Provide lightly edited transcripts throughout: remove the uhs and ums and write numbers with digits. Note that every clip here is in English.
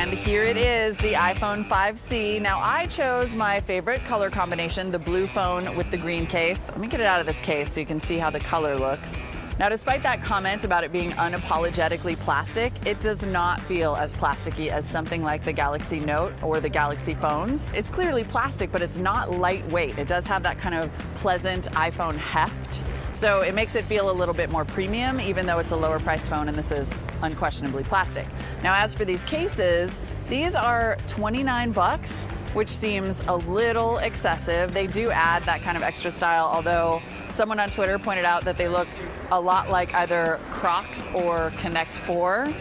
And here it is, the iPhone 5C. Now, I chose my favorite color combination, the blue phone with the green case. Let me get it out of this case so you can see how the color looks. Now, despite that comment about it being unapologetically plastic, it does not feel as plasticky as something like the Galaxy Note or the Galaxy phones. It's clearly plastic, but it's not lightweight. It does have that kind of pleasant iPhone heft. So it makes it feel a little bit more premium, even though it's a lower priced phone and this is unquestionably plastic. Now, as for these cases, these are $29, which seems a little excessive. They do add that kind of extra style, although someone on Twitter pointed out that they look a lot like either Crocs or Connect 4.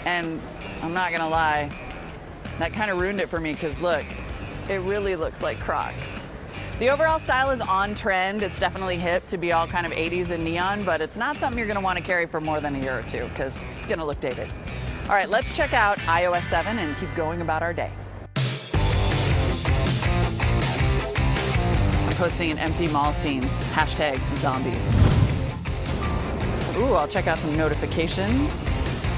And I'm not gonna lie, that kind of ruined it for me because look, it really looks like Crocs. The overall style is on trend. It's definitely hip to be all kind of 80s and neon, but it's not something you're gonna wanna carry for more than a year or two because it's gonna look dated. All right, let's check out iOS 7 and keep going about our day. I'm posting an empty mall scene, #zombies. Ooh, I'll check out some notifications.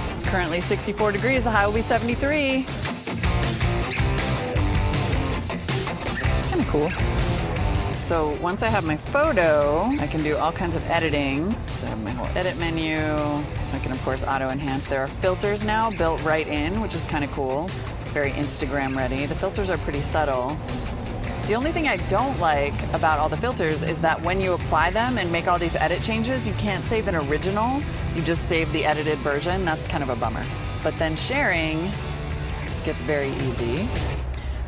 It's currently 64 degrees, the high will be 73. Kind of cool. So once I have my photo, I can do all kinds of editing. So I have my whole edit menu. I can, of course, auto-enhance. There are filters now built right in, which is kind of cool. Very Instagram ready. The filters are pretty subtle. The only thing I don't like about all the filters is that when you apply them and make all these edit changes, you can't save an original. You just save the edited version. That's kind of a bummer. But then sharing gets very easy.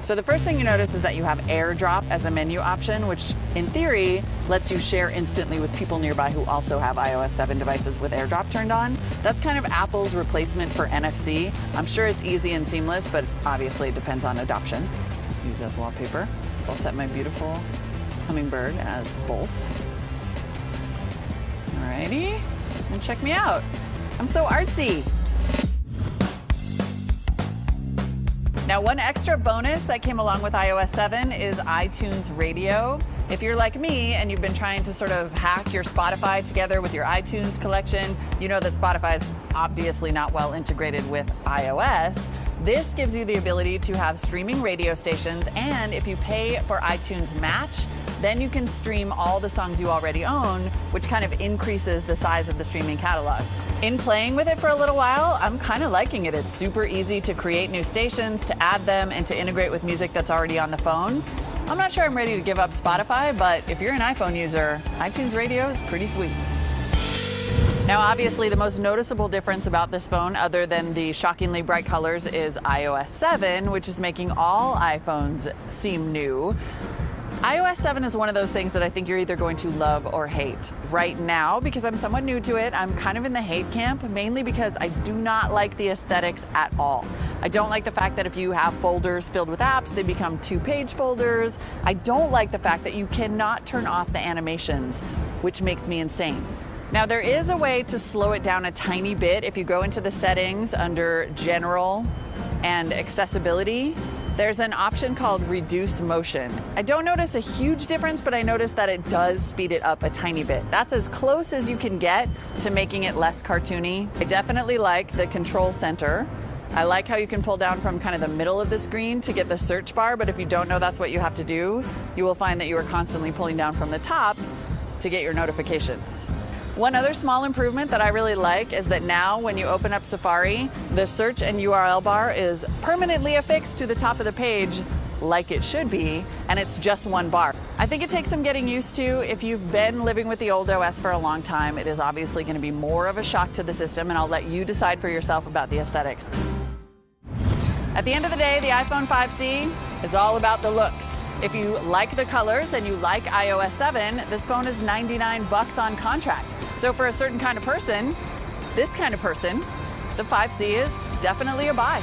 So the first thing you notice is that you have AirDrop as a menu option, which in theory lets you share instantly with people nearby who also have iOS 7 devices with AirDrop turned on. That's kind of Apple's replacement for NFC. I'm sure it's easy and seamless, but obviously it depends on adoption. Use as wallpaper. I'll set my beautiful hummingbird as both. Alrighty, and check me out. I'm so artsy. Now, one extra bonus that came along with iOS 7 is iTunes Radio. If you're like me and you've been trying to sort of hack your Spotify together with your iTunes collection, you know that Spotify is obviously not well integrated with iOS. This gives you the ability to have streaming radio stations, and if you pay for iTunes Match, then you can stream all the songs you already own, which kind of increases the size of the streaming catalog. In playing with it for a little while, I'm kind of liking it. It's super easy to create new stations, to add them, and to integrate with music that's already on the phone. I'm not sure I'm ready to give up Spotify, but if you're an iPhone user, iTunes Radio is pretty sweet. Now, obviously, the most noticeable difference about this phone, other than the shockingly bright colors, is iOS 7, which is making all iPhones seem new. iOS 7 is one of those things that I think you're either going to love or hate. Right now, because I'm somewhat new to it, I'm kind of in the hate camp, mainly because I do not like the aesthetics at all. I don't like the fact that if you have folders filled with apps, they become 2-page folders. I don't like the fact that you cannot turn off the animations, which makes me insane. Now, there is a way to slow it down a tiny bit. If you go into the settings under General and Accessibility, there's an option called Reduce Motion. I don't notice a huge difference, but I notice that it does speed it up a tiny bit. That's as close as you can get to making it less cartoony. I definitely like the Control Center. I like how you can pull down from kind of the middle of the screen to get the search bar, but if you don't know that's what you have to do, you will find that you are constantly pulling down from the top to get your notifications. One other small improvement that I really like is that now when you open up Safari, the search and URL bar is permanently affixed to the top of the page like it should be, and it's just one bar. I think it takes some getting used to. If you've been living with the old OS for a long time, it is obviously going to be more of a shock to the system, and I'll let you decide for yourself about the aesthetics. At the end of the day, the iPhone 5C is all about the looks. If you like the colors and you like iOS 7, this phone is $99 on contract. So for a certain kind of person, this kind of person, the 5C is definitely a buy.